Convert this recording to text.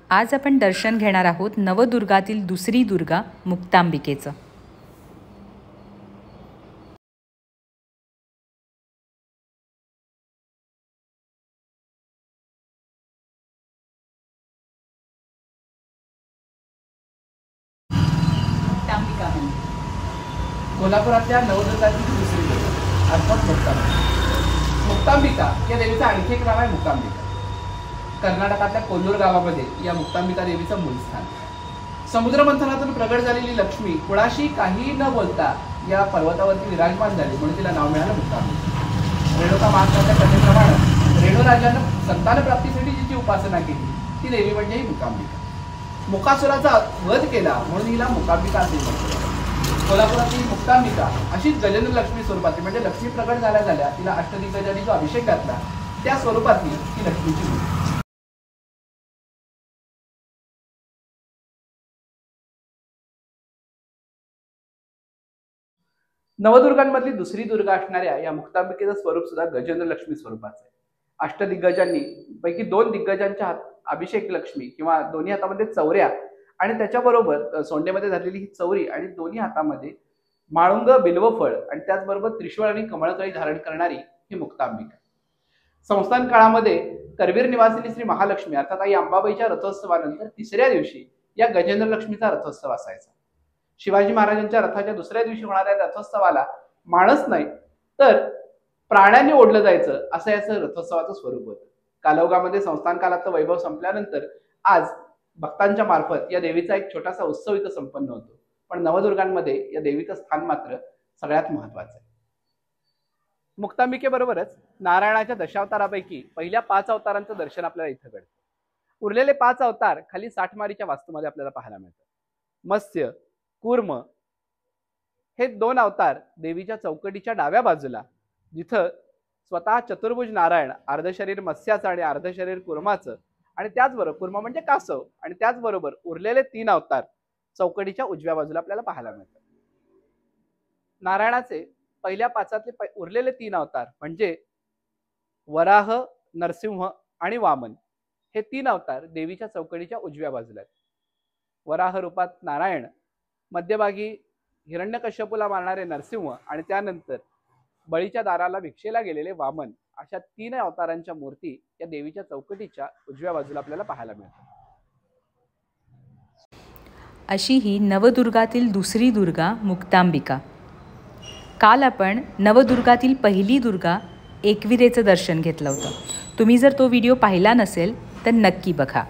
आज आपण दर्शन घेणार आहोत नवदुर्गातील दुसरी दुर्गा मुक्तांबिकेचं। मुक्तांबिका कोल्हापुरातल्या नवदुर्गातील दुसरी दुर्गा अर्थात मुक्तांबिका। मुक्तांबिका या देवीचं आणखी एक नाव आहे मुकांबिका। कर्नाटकातल्या कोल्लूर गावामध्ये या मुक्तांबिका देवीचं मूळ स्थान। समुद्र मंथनातून प्रगट झालेली लक्ष्मी कुणाशी काही न बोलता या पर्वतावरती विराजमान झाली म्हणून तिला नाव मिळालं मुक्तांबिका। रेणुका महाराजांच्या कथेप्रमाणे रेणुराजानं संतान प्राप्तीसाठी जिची उपासना केली ती देवी म्हणजे ही मुकांबिका। मुकासुराचा वध केला म्हणून हिला मुकांबिका असे म्हणतात। कोल्हापुरातली मुक्तांबिका अशीच गजेंद्र लक्ष्मी स्वरूपातली म्हणजे लक्ष्मी प्रगट झाल्या तिला अष्टदिग्गजांनी जो अभिषेक घातला त्या स्वरूपातली ही लक्ष्मीची मूर्ती। नवदुर्गांमधली दुसरी दुर्गा असणाऱ्या या मुक्तांबिकेचं स्वरूप सुद्धा गजेंद्र लक्ष्मी स्वरूपाचं आहे। अष्टदिग्गजांनी पैकी 2 दिग्गजांच्या अभिषेक लक्ष्मी किंवा दोन्ही हातामध्ये चौऱ्या आणि त्याच्याबरोबर सोंडेमध्ये धरलेली ही चौरी आणि दोन्ही हातामध्ये माळुंग बिल्वफळ आणि त्याचबरोबर त्रिशूळ आणि कमळकळी धारण करणारी ही मुक्तांबिका। संस्थान काळामध्ये करवीर निवासिनी श्री महालक्ष्मी अर्थात आई अंबाबाईच्या रथोत्सवानंतर तिसऱ्या दिवशी या गजेंद्र लक्ष्मीचा रथोत्सव असायचा। शिवाजी महाराजांच्या रथाच्या दुसऱ्या दिवशी होणाऱ्या रथोत्सवाला माणस नाही तर प्राण्यांनी ओढलं जायचं असं याचं रथोत्सवाचं स्वरूप होतं। कालौगामध्ये संस्थान काळाचं वैभव संपल्यानंतर आज भक्तांच्या मार्फत या देवीचा एक छोटासा उत्सव इथं संपन्न होतो। पण नवदुर्गांमध्ये या देवीचं स्थान मात्र सगळ्यात महत्त्वाचं आहे। मुक्तांबिकेबरोबरच नारायणाच्या दशावतारापैकी पहिल्या 5 अवतारांचं दर्शन आपल्याला इथं घडतं। उरलेले 5 अवतार खाली 60 मारीच्या वास्तूमध्ये आपल्याला पाहायला मिळतात। मत्स्य कूर्म हे 2 अवतार देवीच्या चौकटीच्या डाव्या बाजूला जिथं स्वतः चतुर्भुज नारायण अर्धशरीर मत्स्याचं आणि अर्धशरीर कूर्माचं आणि त्याचबरोबर कूर्म म्हणजे कासव आणि त्याचबरोबर उरलेले 3 अवतार चौकटीच्या उजव्या बाजूला आपल्याला पाहायला मिळतात। नारायणाचे पहिल्या 5 उरलेले 3 अवतार म्हणजे वराह नरसिंह आणि वामन हे 3 अवतार देवीच्या चौकटीच्या उजव्या बाजूला आहेत। वराह रूपात नारायण, मध्यभागी हिरण्यकश्यपूला मारणारे नरसिंह आणि त्यानंतर बळीच्या दाराला भिक्षेला गेलेले वामन अशा 3 अवतारांच्या मूर्ती या देवीच्या चौकटीच्या उजव्या बाजूला आपल्याला पाहायला मिळतात। अशी ही नवदुर्गातील दुसरी दुर्गा मुक्तांबिका। काल आपण नवदुर्गातील पहिली दुर्गा एकविरेचं दर्शन घेतलं होतं। तुम्ही जर तो व्हिडिओ पाहिला नसेल तर नक्की बघा।